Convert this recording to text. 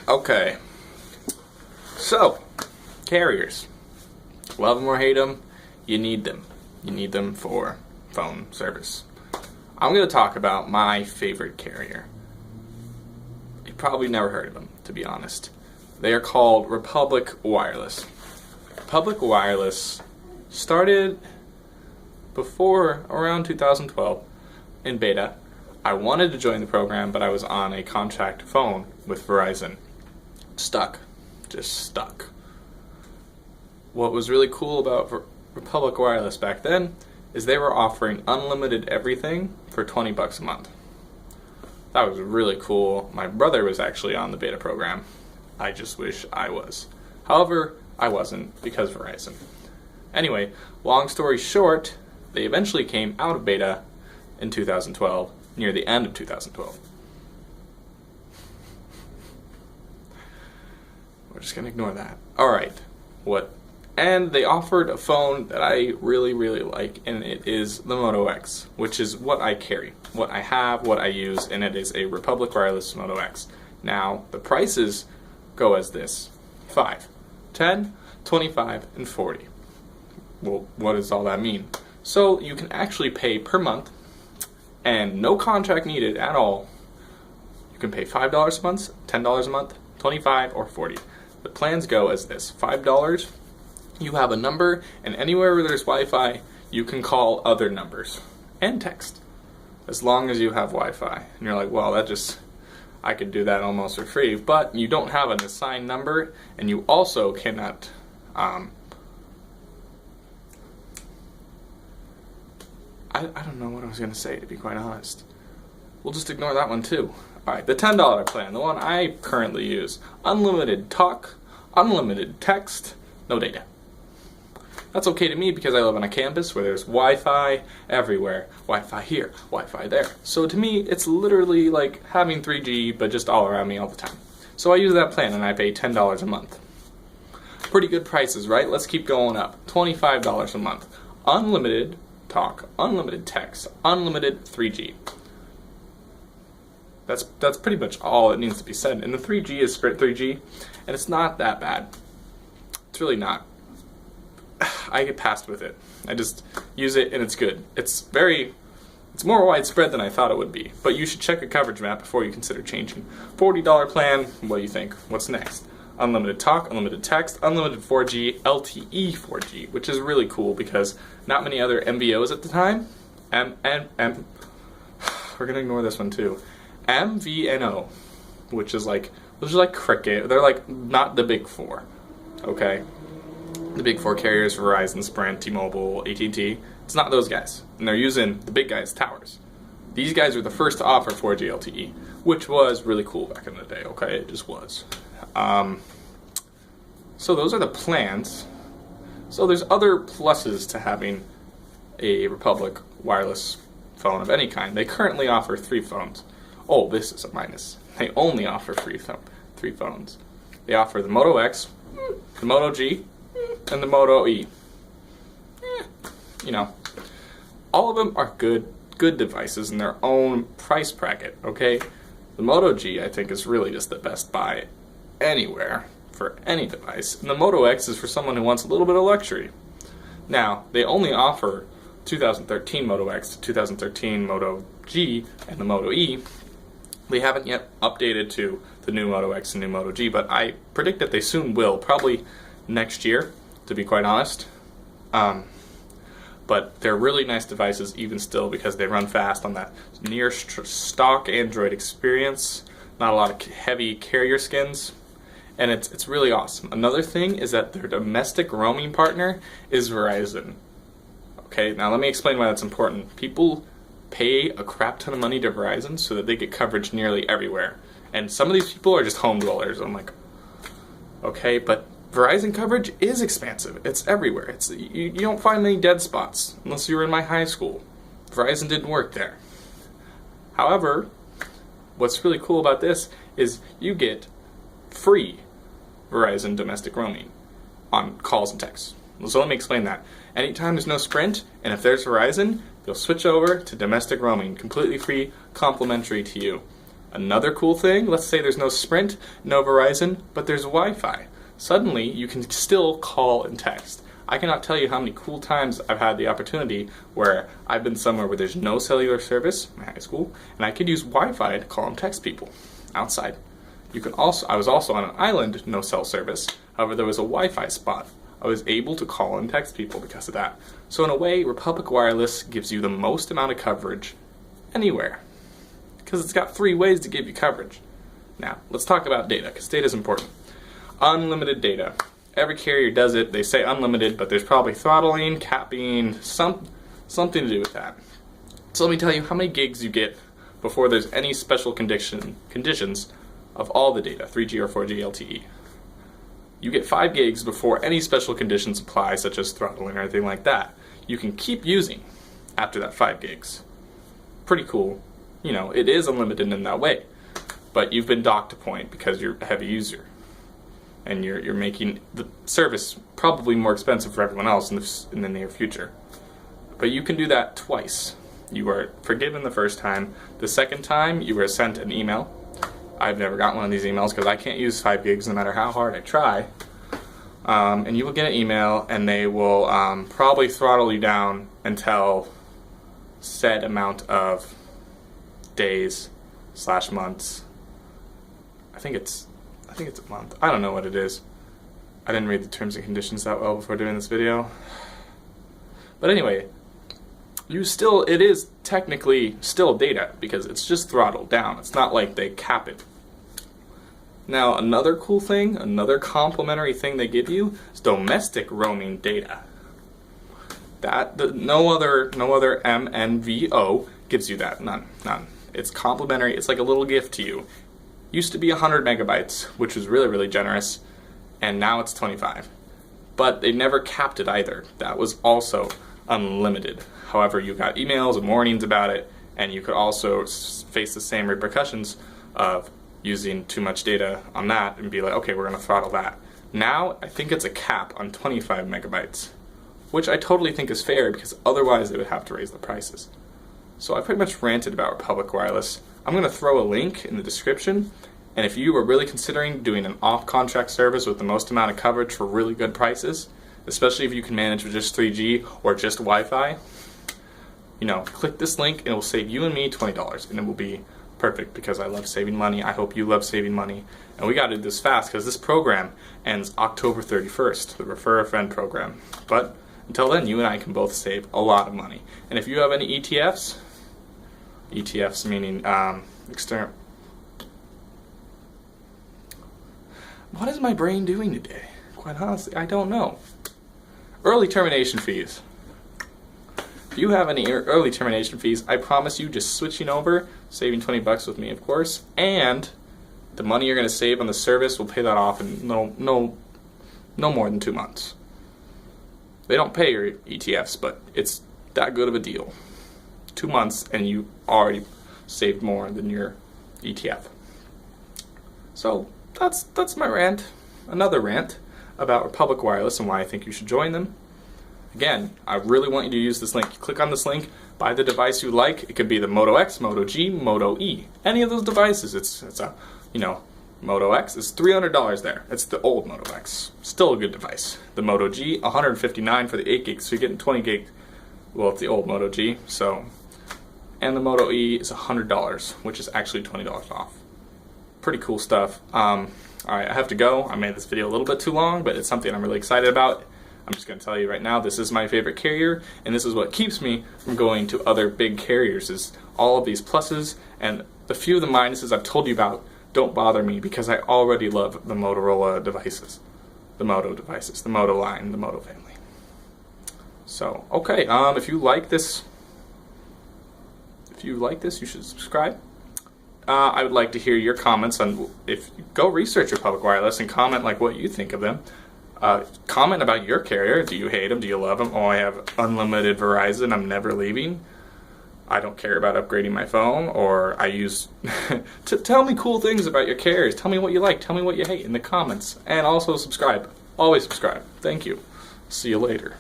Okay, so carriers, love them or hate them, you need them. You need them for phone service. I'm going to talk about my favorite carrier. You probably never heard of them, to be honest. They are called Republic Wireless. Republic Wireless started before around 2012 in beta. I wanted to join the program, but I was on a contract phone with Verizon. Stuck. Just stuck. What was really cool about Republic Wireless back then is they were offering unlimited everything for $20 a month. That was really cool. My brother was actually on the beta program. I just wish I was. However, I wasn't because Verizon. Anyway, long story short, they eventually came out of beta in 2012, near the end of 2012. We're just going to ignore that. Alright, and they offered a phone that I really, really like, and it is the Moto X, which is what I carry, what I have, what I use, and it is a Republic Wireless Moto X. Now, the prices go as this: 5, 10, 25, and 40. Well, what does all that mean? So you can actually pay per month, and no contract needed at all. You can pay $5 a month, $10 a month, 25, or 40. The plans go as this: $5, you have a number, and anywhere where there's Wi-Fi, you can call other numbers and text, as long as you have Wi-Fi. And you're like, well, I could do that almost for free, but you don't have an assigned number, and you also cannot I don't know what I was going to say, to be quite honest. We'll just ignore that one too. Alright, the $10 plan, the one I currently use. Unlimited talk, unlimited text, no data. That's okay to me because I live on a campus where there's Wi-Fi everywhere. Wi-Fi here, Wi-Fi there. So to me, it's literally like having 3G, but just all around me all the time. So I use that plan and I pay $10 a month. Pretty good prices, right? Let's keep going up. $25 a month. Unlimited talk, unlimited text, unlimited 3G. That's pretty much all that needs to be said. And the 3G is Sprint 3G, and it's not that bad. It's really not. I get past with it. I just use it and it's good. It's more widespread than I thought it would be. But you should check a coverage map before you consider changing. $40 plan, what do you think? What's next? Unlimited talk, unlimited text, unlimited 4G, LTE 4G, which is really cool because not many other MVOs at the time. We're gonna ignore this one too. MVNO, which is like Cricket. They're like not the big four. Okay, the big four carriers: Verizon, Sprint, T-Mobile, AT&T. It's not those guys, and they're using the big guys' towers. These guys are the first to offer 4G LTE, which was really cool back in the day. Okay, it just was. So those are the plans. So there's other pluses to having a Republic Wireless phone of any kind. They currently offer 3 phones. Oh, this is a minus. They only offer 3 phones. They offer the Moto X, the Moto G, and the Moto E. You know, all of them are good devices in their own price bracket, okay? The Moto G, I think, is really just the best buy anywhere for any device. And the Moto X is for someone who wants a little bit of luxury. Now, they only offer 2013 Moto X, 2013 Moto G, and the Moto E. They haven't yet updated to the new Moto X and new Moto G, but I predict that they soon will, probably next year, to be quite honest. But they're really nice devices even still because they run fast on that near stock Android experience. Not a lot of heavy carrier skins, and it's really awesome. Another thing is that their domestic roaming partner is Verizon. Okay, now let me explain why that's important. People pay a crap ton of money to Verizon so that they get coverage nearly everywhere. And some of these people are just home dwellers. I'm like, okay, but Verizon coverage is expansive. It's everywhere. You don't find any dead spots unless you were in my high school. Verizon didn't work there. However, what's really cool about this is you get free Verizon domestic roaming on calls and texts. So let me explain that. Anytime there's no Sprint, and if there's Verizon you'll switch over to domestic roaming, completely free, complimentary to you. Another cool thing, let's say there's no Sprint, no Verizon, but there's Wi-Fi. Suddenly, you can still call and text. I cannot tell you how many cool times I've had the opportunity where I've been somewhere where there's no cellular service, my high school, and I could use Wi-Fi to call and text people outside. I was also on an island, no cell service. However, there was a Wi-Fi spot. I was able to call and text people because of that. So in a way, Republic Wireless gives you the most amount of coverage anywhere, because it's got 3 ways to give you coverage. Now, let's talk about data, because data is important. Unlimited data. Every carrier does it. They say unlimited, but there's probably throttling, capping, something to do with that. So let me tell you how many gigs you get before there's any special conditions of all the data, 3G or 4G LTE. You get 5 gigs before any special conditions apply, such as throttling or anything like that. You can keep using after that 5 gigs. Pretty cool. You know, it is unlimited in that way. But you've been docked a point because you're a heavy user. And you're making the service probably more expensive for everyone else in the near future. But you can do that twice. You are forgiven the first time. The second time, you were sent an email. I've never gotten one of these emails because I can't use 5 gigs no matter how hard I try. And you will get an email, and they will probably throttle you down until set amount of days / months. I think it's a month. I don't know what it is. I didn't read the terms and conditions that well before doing this video. But anyway, it is technically still data because it's just throttled down. It's not like they cap it. Now, another cool thing, another complimentary thing they give you is domestic roaming data. No other MNVO gives you that. None. It's complimentary. It's like a little gift to you. Used to be 100 megabytes, which was really, really generous, and now it's 25. But they never capped it either. That was also unlimited. However, you got emails and warnings about it, and you could also face the same repercussions of using too much data on that and be like, okay, we're going to throttle that. Now, I think it's a cap on 25 megabytes, which I totally think is fair because otherwise they would have to raise the prices. So I pretty much ranted about Republic Wireless. I'm going to throw a link in the description, and if you are really considering doing an off-contract service with the most amount of coverage for really good prices, especially if you can manage with just 3G or just Wi-Fi, click this link and it will save you and me $20, and it will be perfect because I love saving money. I hope you love saving money. And we got to do this fast because this program ends October 31st, the Refer a Friend program. But until then, you and I can both save a lot of money. And if you have any ETFs meaning external... What is my brain doing today? Quite honestly, I don't know. Early termination fees. If you have any early termination fees, I promise you just switching over, saving $20 with me, of course, and the money you're going to save on the service will pay that off in no more than 2 months. They don't pay your ETFs, but it's that good of a deal. 2 months and you already saved more than your ETF. So that's my rant. Another rant about Republic Wireless and why I think you should join them. Again, I really want you to use this link. You click on this link, buy the device you like. It could be the Moto X, Moto G, Moto E. Any of those devices. It's a, Moto X is $300 there. It's the old Moto X. Still a good device. The Moto G, $159 for the 8 gigs, so you're getting 20 gig. Well, it's the old Moto G, so. And the Moto E is $100, which is actually $20 off. Pretty cool stuff. Alright, I have to go. I made this video a little bit too long, but it's something I'm really excited about. I'm just going to tell you right now, this is my favorite carrier, and this is what keeps me from going to other big carriers, is all of these pluses, and the few of the minuses I've told you about don't bother me because I already love the Motorola devices, the Moto devices, the Moto line, the Moto family. So, okay, if you like this, you should subscribe. I would like to hear your comments on, go research Republic Wireless and comment like what you think of them. Comment about your carrier. Do you hate them? Do you love them? Oh, I have unlimited Verizon. I'm never leaving. I don't care about upgrading my phone. Or I use... Tell me cool things about your carriers. Tell me what you like. Tell me what you hate in the comments. And also subscribe. Always subscribe. Thank you. See you later.